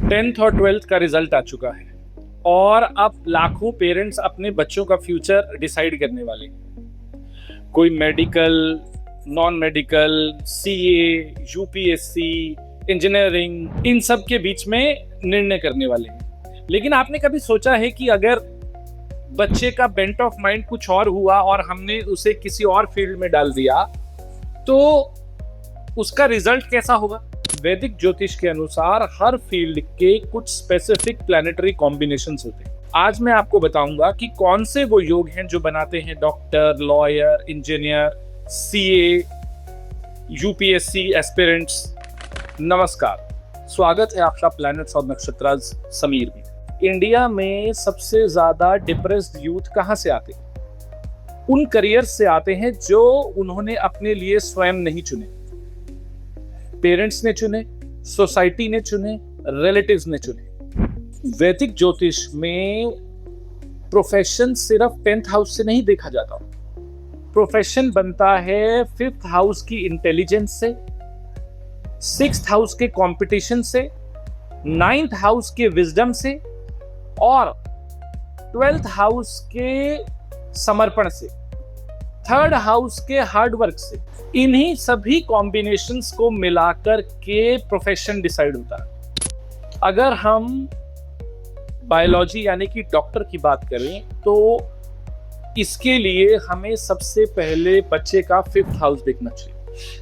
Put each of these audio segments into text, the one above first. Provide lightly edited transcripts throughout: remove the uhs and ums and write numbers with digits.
10th और 12th का result आ चुका है और अब लाखों पेरेंट्स अपने बच्चों का फ्यूचर डिसाइड करने वाले हैं। कोई medical, non medical, CA, UPSC, engineering, इन सब के बीच में निर्णय करने वाले हैं। लेकिन आपने कभी सोचा है कि अगर बच्चे का बेंट ऑफ माइंड कुछ और हुआ और हमने उसे किसी और फील्ड में डाल दिया तो उसका रिजल्ट कैसा होगा? वैदिक ज्योतिष के अनुसार हर फील्ड के कुछ स्पेसिफिक प्लैनेटरी कॉम्बिनेशंस होते हैं। आज मैं आपको बताऊंगा कि कौन से वो योग हैं जो बनाते हैं doctor, lawyer, engineer, CA, UPSC aspirants. नमस्कार, स्वागत है आपका प्लैनेट्स और नक्षत्राज समीर में। इंडिया में सबसे ज्यादा डिप्रेस्ड यूथ कहां से आते हैं? उन करियर्स से आते हैं जो उन्होंने अपने लिए स्वयं नहीं चुने। पेरेंट्स ने चुने, सोसाइटी ने चुने, रिलेटिव्स ने चुने। वैदिक ज्योतिष में प्रोफेशन सिर्फ 10th हाउस से नहीं देखा जाता। प्रोफेशन बनता है 5th हाउस की इंटेलिजेंस से, 6th हाउस के कंपटीशन से, 9th हाउस के विजडम से और 12th हाउस के समर्पण से, 3rd हाउस के हार्डवर्क से। इन्हीं सभी कॉम्बिनेशंस को मिलाकर के प्रोफेशन डिसाइड होता है। अगर हम बायोलॉजी यानी कि डॉक्टर की बात करें तो इसके लिए हमें सबसे पहले बच्चे का 5th हाउस देखना चाहिए,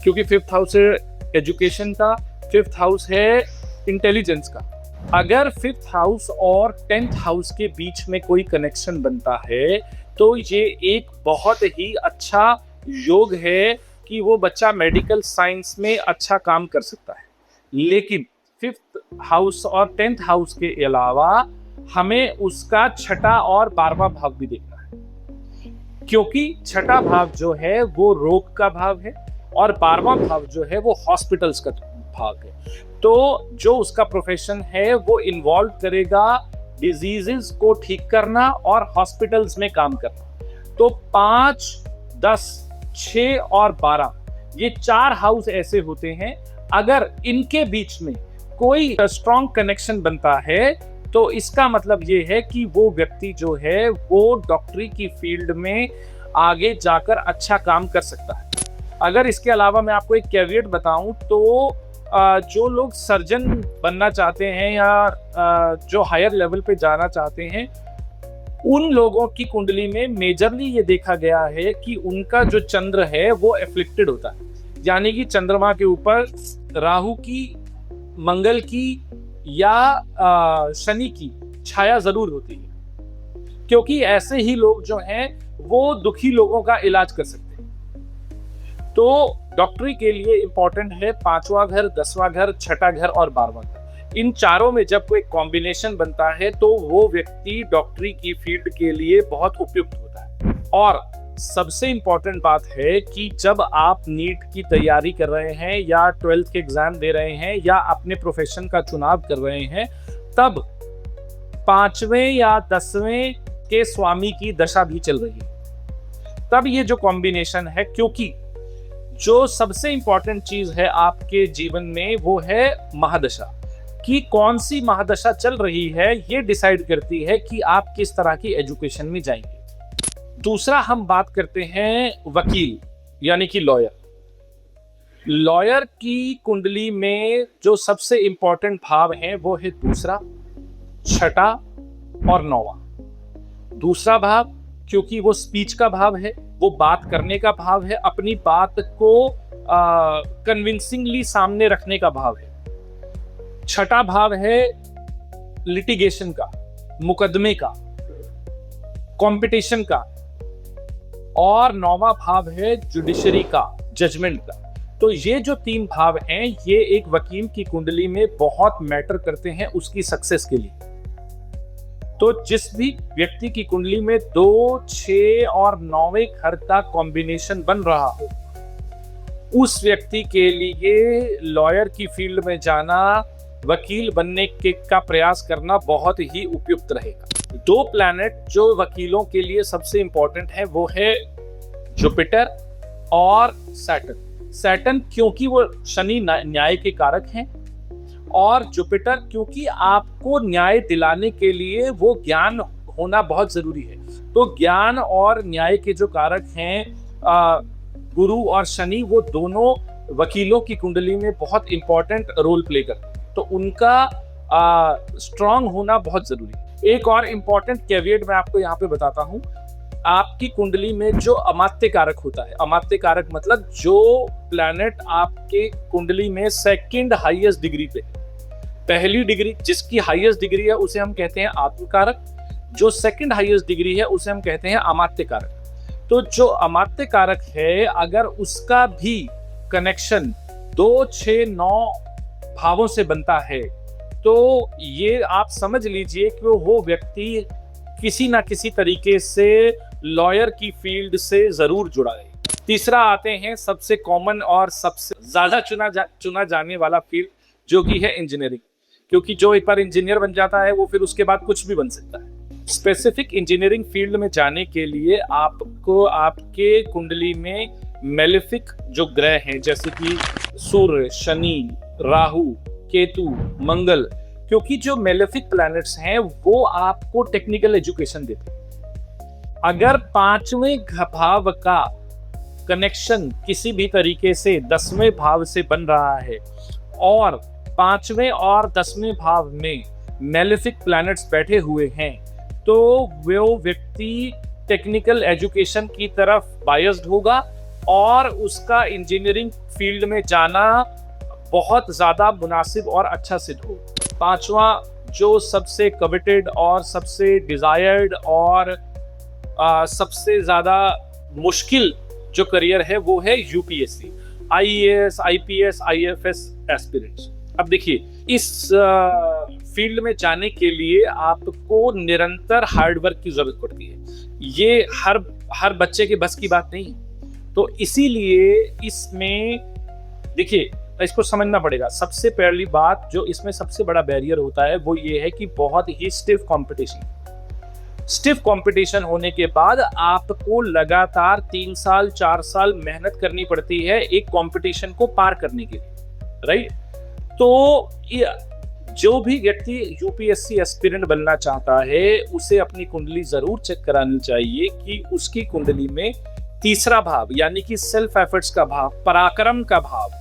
क्योंकि 5th हाउस है एजुकेशन का, 5th हाउस है इंटेलिजेंस का। अगर 5th हाउस और 10th हाउस के बीच में कोई कनेक्शन बनता है तो ये एक बहुत ही अच्छा योग है कि वो बच्चा मेडिकल साइंस में अच्छा काम कर सकता है। लेकिन 5th हाउस और 10th हाउस के अलावा हमें उसका छठा और 12वां भाव भी देखना है, क्योंकि छठा भाव जो है वो रोग का भाव है और 12वां भाव जो है वो हॉस्पिटल्स का भाव है। तो जो उसका प्रोफेशन है वो इन्वॉल्व करेगा डिजीजेस को ठीक करना और हॉस्पिटल्स में काम करना। तो 5, 10, 6 और 12 ये 4 हाउस ऐसे होते हैं, अगर इनके बीच में कोई स्ट्रॉन्ग कनेक्शन बनता है तो इसका मतलब ये है कि वो व्यक्ति जो है वो डॉक्टरी की फील्ड में आगे जाकर अच्छा काम कर सकता है। अगर इसके अलावा मैं आपको एक कैविएट बताऊं तो जो लोग सर्जन बनना चाहते हैं या जो हायर लेवल पे जाना चाहते हैं उन लोगों की कुंडली में मेजरली ये देखा गया है कि उनका जो चंद्र है वो एफ्लिक्टेड होता है, यानी कि चंद्रमा के ऊपर राहु की, मंगल की या शनि की छाया जरूर होती है, क्योंकि ऐसे ही लोग जो हैं वो दुखी लोगों का इलाज कर सकते हैं। तो डॉक्टरी के लिए इंपॉर्टेंट है 5वां घर, 10वां घर, छठा घर और 12वां घर। इन चारों में जब कोई कॉम्बिनेशन बनता है तो वो व्यक्ति डॉक्टरी की फील्ड के लिए बहुत उपयुक्त होता है। और सबसे इंपॉर्टेंट बात है कि जब आप नीट की तैयारी कर रहे हैं या 12th के एग्जाम दे रहे हैं या अपने प्रोफेशन का चुनाव कर रहे हैं, तब 5वें या 10वें के स्वामी की दशा भी चल रही है। तब ये जो कॉम्बिनेशन है, क्योंकि जो सबसे इंपॉर्टेंट चीज है आपके जीवन में वो है महादशा, कि कौन सी महादशा चल रही है ये डिसाइड करती है कि आप किस तरह की एजुकेशन में जाएंगे। दूसरा हम बात करते हैं वकील यानी कि लॉयर। लॉयर की कुंडली में जो सबसे इंपॉर्टेंट भाव है वो है दूसरा, छठा और 9वां। दूसरा भाव क्योंकि वो स्पीच का भाव है, वो बात करने का भाव है, अपनी बात को कन्विंसिंगली सामने रखने का भाव है। छठा भाव है लिटिगेशन का, मुकदमे का, कंपटीशन का, और 9वां भाव है जुडिशरी का, जजमेंट का। तो ये जो 3 भाव हैं ये एक वकील की कुंडली में बहुत मैटर करते हैं उसकी सक्सेस के लिए। तो जिस भी व्यक्ति की कुंडली में 2, 6 और 9वें घर का कॉम्बिनेशन बन रहा हो, उस व्यक्ति के लिए लॉयर की फील्ड में जाना, वकील बनने का प्रयास करना बहुत ही उपयुक्त रहेगा। 2 प्लैनेट जो वकीलों के लिए सबसे इंपॉर्टेंट है वो है जुपिटर और सैटर्न। सैटर्न क्योंकि वो शनि न्याय के कारक हैं और जुपिटर क्योंकि आपको न्याय दिलाने के लिए वो ज्ञान होना बहुत जरूरी है। तो ज्ञान और न्याय के जो कारक हैं गुरु और शनि, वो दोनों वकीलों की कुंडली में बहुत इंपॉर्टेंट रोल प्ले करते हैं। तो उनका स्ट्रांग होना बहुत जरूरी है। एक और इम्पॉर्टेंट कैविएट मैं आपको यहाँ पे बताता हूँ। आपकी कुंडली में जो अमात्य कारक होता है, अमात्य कारक मतलब जो प्लैनेट आपके कुंडली में सेकंड हाईएस्ट डिग्री पे, पहली डिग्री जिसकी हाईएस्ट डिग्री है उसे हम कहते हैं आत्म कारक, जो सेकंड हाईएस्ट डिग्री है उसे हम कहते हैं अमात्य कारक। तो जो अमात्य कारक है, अगर उसका भी कनेक्शन 2, 6, 9 भावों से बनता है, तो ये आप समझ लीजिए कि वो व्यक्ति किसी ना किसी तरीके से लॉयर की फील्ड से जरूर जुड़ा है। तीसरा आते हैं सबसे कॉमन और सबसे ज्यादा चुना जाने वाला फील्ड, जो कि है इंजीनियरिंग। क्योंकि जो एक बार इंजीनियर बन जाता है वो फिर उसके बाद कुछ भी बन सकता है। स्पेसिफिक इंजीनियरिंग फील्ड में जाने के लिए आपको आपके कुंडली में मेलेफिक जो ग्रह हैं, जैसे कि सूर्य, शनि, राहु, केतु, मंगल, क्योंकि जो मेलेफिक प्लैनेट्स हैं वो आपको टेक्निकल एजुकेशन देते हैं। अगर 5वें भाव का कनेक्शन किसी भी तरीके से 10वें भाव से बन रहा है और 5वें और 10वें भाव में मेलेफिक प्लैनेट्स बैठे हुए हैं, तो वो व्यक्ति टेक्निकल एजुकेशन की तरफ बायस्ड होगा और उसका इंजीनियरिंग फील्ड में जाना बहुत ज़्यादा मुनासिब और अच्छा सिद्ध हो। 5वां जो सबसे कवेटेड और सबसे डिजायर्ड और सबसे ज़्यादा मुश्किल जो करियर है वो है UPSC, IAS, IPS, IFS aspirants. अब देखिए, इस फील्ड में जाने के लिए आपको निरंतर हार्डवर्क की जरूरत पड़ती है। ये हर बच्चे के बस की बात नहीं है। तो इसीलिए इसमें देखिए, इसको समझना पड़ेगा। सबसे पहली बात जो इसमें सबसे बड़ा बैरियर होता है वो ये है कि बहुत ही स्टिफ कंपटीशन होने के बाद आपको लगातार 3 साल 4 साल मेहनत करनी पड़ती है एक कंपटीशन को पार करने के लिए, राइट। तो जो भी व्यक्ति यूपीएससी एस्पिरेंट बनना चाहता है उसे अपनी कुंडली जरूर चेक करानी चाहिए कि उसकी कुंडली में तीसरा भाव यानी कि सेल्फ एफर्ट्स का भाव, पराक्रम का भाव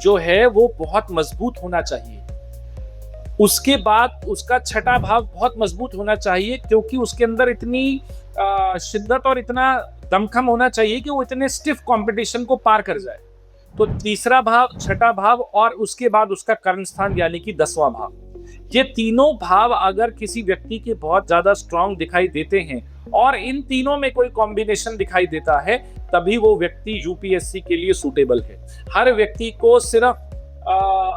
जो है वो बहुत मजबूत होना चाहिए। उसके बाद उसका छठा भाव बहुत मजबूत होना चाहिए, क्योंकि उसके अंदर इतनी शिद्दत और इतना दमखम होना चाहिए कि वो इतने स्टिफ कंपटीशन को पार कर जाए। तो तीसरा भाव, छठा भाव और उसके बाद उसका कर्म स्थान यानी कि 10वां भाव, ये तीनों भाव अगर किसी व्यक्ति के बहुत ज्यादा स्ट्रांग दिखाई देते हैं और इन तीनों में कोई कॉम्बिनेशन दिखाई देता है, तभी वो व्यक्ति यूपीएससी के लिए सूटेबल है। हर व्यक्ति को सिर्फ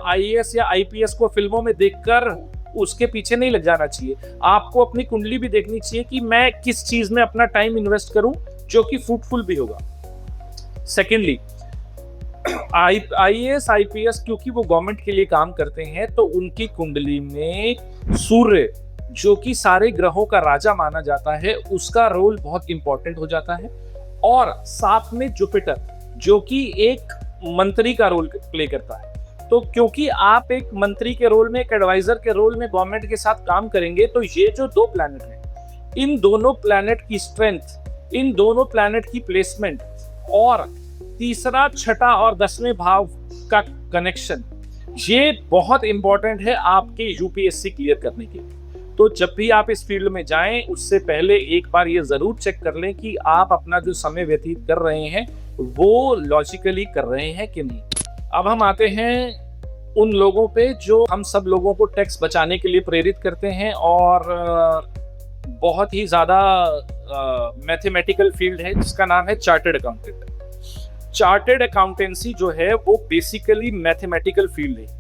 आईएएस या आईपीएस को फिल्मों में देखकर उसके पीछे नहीं लग जाना चाहिए। आपको अपनी कुंडली भी देखनी चाहिए कि मैं किस चीज में अपना टाइम इन्वेस्ट करूं जो कि फ्रूटफुल भी होगा। सेकेंडली, आईएएस आईपीएस क्योंकि वो गवर्नमेंट के लिए काम करते हैं, तो उनकी कुंडली में सूर्य जो कि सारे ग्रहों का राजा माना जाता है, उसका रोल बहुत इंपॉर्टेंट हो जाता है। और साथ में जुपिटर जो कि एक मंत्री का रोल प्ले करता है। तो क्योंकि आप एक मंत्री के रोल में, एक एडवाइजर के रोल में गवर्नमेंट के साथ काम करेंगे, तो ये जो 2 प्लैनेट हैं, इन दोनों प्लैनेट की स्ट्रेंथ, इन दोनों प्लैनेट की प्लेसमेंट और तीसरा, छठा और 10वें भाव का कनेक्शन, ये बहुत इंपॉर्टेंट है आपके यूपीएससी क्लियर करने के लिए। तो जब भी आप इस फील्ड में जाएं, उससे पहले एक बार ये जरूर चेक कर लें कि आप अपना जो समय व्यतीत कर रहे हैं वो लॉजिकली कर रहे हैं कि नहीं। अब हम आते हैं उन लोगों पे जो हम सब लोगों को टैक्स बचाने के लिए प्रेरित करते हैं और बहुत ही ज़्यादा मैथमेटिकल फील्ड है जिसका नाम है चार्टर्ड अकाउंटेंट। चार्टर्ड अकाउंटेंसी जो है वो बेसिकली मैथमेटिकल फील्ड है।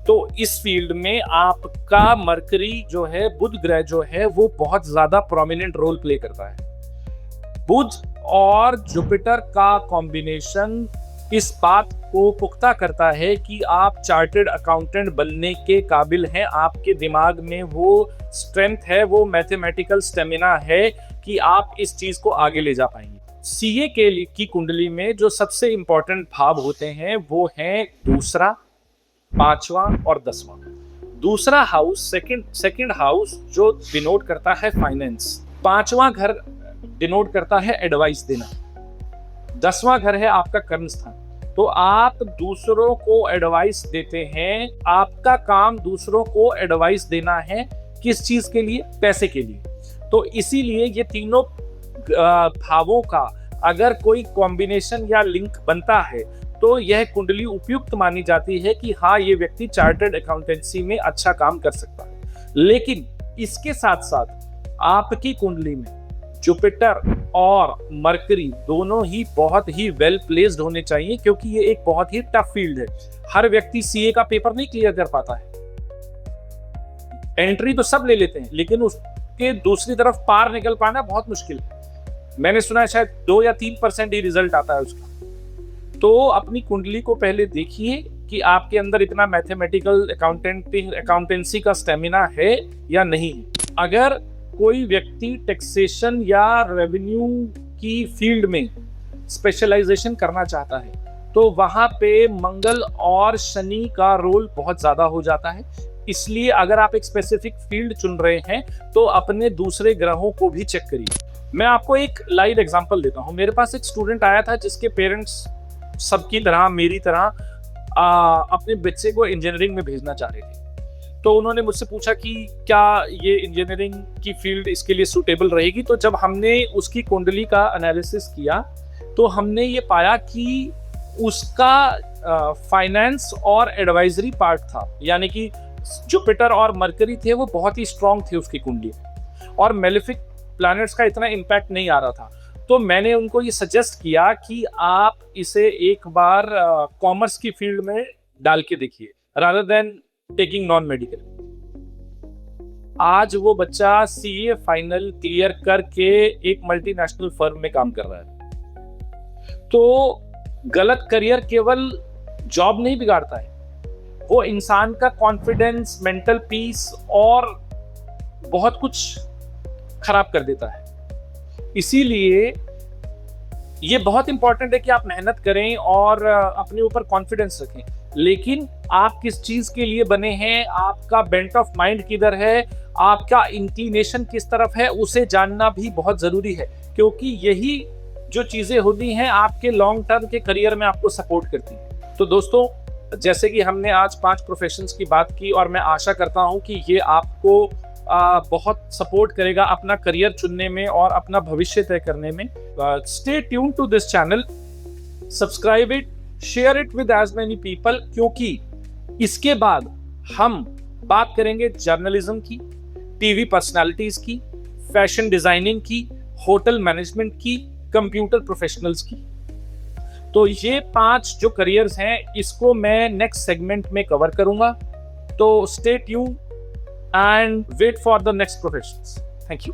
तो इस फील्ड में आपका मरकरी जो है, बुध ग्रह जो है, वो बहुत ज़्यादा प्रोमिनेंट रोल प्ले करता है। बुध और जुपिटर का कॉम्बिनेशन इस बात को पुख्ता करता है कि आप चार्टर्ड अकाउंटेंट बनने के काबिल हैं। आपके दिमाग में वो स्ट्रेंथ है, वो मैथमेटिकल स्टेमिना है कि आप इस चीज को आगे ले जा पाएंगे। सीए की कुंडली में जो सबसे इंपॉर्टेंट भाव होते हैं वो हैं दूसरा, 5वां और 10वां। दूसरा हाउस, सेकंड हाउस जो डिनोट करता है फाइनेंस। 5वां घर डिनोट करता है एडवाइस देना। 10वां घर है आपका कर्म स्थान। तो आप दूसरों को एडवाइस देते हैं, आपका काम दूसरों को एडवाइस देना है। किस चीज के लिए? पैसे के लिए। तो इसीलिए ये तीनों भावों का अगर कोई कॉम्बिनेशन या लिंक बनता है तो यह कुंडली उपयुक्त मानी जाती है कि हाँ, ये व्यक्ति चार्टर्ड अकाउंटेंसी में अच्छा काम कर सकता है। लेकिन इसके साथ साथ आपकी कुंडली में जुपिटर और मरकरी दोनों ही बहुत ही वेल प्लेस्ड होने चाहिए, क्योंकि ये एक बहुत ही टफ फील्ड है। हर व्यक्ति सीए का पेपर नहीं क्लियर कर पाता है। एंट्री तो सब ले लेते हैं, लेकिन उसके दूसरी तरफ पार निकल पाना बहुत मुश्किल है। मैंने सुना है शायद 2 या 3% ही रिजल्ट आता है उसका। तो अपनी कुंडली को पहले देखिए कि आपके अंदर इतना मैथमेटिकल अकाउंटेंसी का स्टेमिना है या नहीं है। अगर कोई व्यक्ति टैक्सेशन या रेवेन्यू की फील्ड में स्पेशलाइजेशन करना चाहता है तो वहां पे मंगल और शनि का रोल बहुत ज्यादा हो जाता है। इसलिए अगर आप एक स्पेसिफिक फील्ड चुन रहे हैं तो अपने दूसरे ग्रहों को भी चेक करिए। मैं आपको एक लाइव एग्जांपल देता हूं। मेरे पास एक स्टूडेंट आया था जिसके पेरेंट्स सबकी तरह, मेरी तरह अपने बच्चे को इंजीनियरिंग में भेजना चाह रहे थे। तो उन्होंने मुझसे पूछा कि क्या ये इंजीनियरिंग की फील्ड इसके लिए सूटेबल रहेगी। तो जब हमने उसकी कुंडली का एनालिसिस किया तो हमने ये पाया कि उसका फाइनेंस और एडवाइजरी पार्ट था, यानी कि जुपिटर और मरकरी थे वो बहुत ही स्ट्रांग थे उसकी कुंडली में, और मेलेफिक प्लैनेट्स का इतना इम्पैक्ट नहीं आ रहा था। तो मैंने उनको ये सजेस्ट किया कि आप इसे एक बार कॉमर्स की फील्ड में डाल के देखिए, rather than taking non medical. आज वो बच्चा सीए फाइनल क्लियर करके एक मल्टीनेशनल फर्म में काम कर रहा है। तो गलत करियर केवल जॉब नहीं बिगाड़ता है, वो इंसान का कॉन्फिडेंस, मेंटल पीस और बहुत कुछ खराब कर देता है। इसीलिए ये बहुत इंपॉर्टेंट है कि आप मेहनत करें और अपने ऊपर कॉन्फिडेंस रखें। लेकिन आप किस चीज के लिए बने हैं, आपका बेंट ऑफ माइंड किधर है, आपका इंक्लिनेशन किस तरफ है, उसे जानना भी बहुत जरूरी है, क्योंकि यही जो चीजें होती हैं आपके लॉन्ग टर्म के करियर में आपको सपोर्ट करती हैं। तो दोस्तों, जैसे कि हमने आज 5 प्रोफेशंस की बात की और मैं आशा करता हूं कि ये आपको बहुत सपोर्ट करेगा अपना करियर चुनने में और अपना भविष्य तय करने में। Stay tune to this channel, subscribe it, share it with as many people, क्योंकि इसके बाद हम बात करेंगे जर्नलिज्म की, टीवी पर्सनालिटीज की, फैशन डिजाइनिंग की, होटल मैनेजमेंट की, कंप्यूटर प्रोफेशनल्स की। तो ये 5 जो करियर्स हैं इसको मैं नेक्स्ट सेगमेंट में कवर करूंगा। तो stay tune and wait for the next professions. Thank you.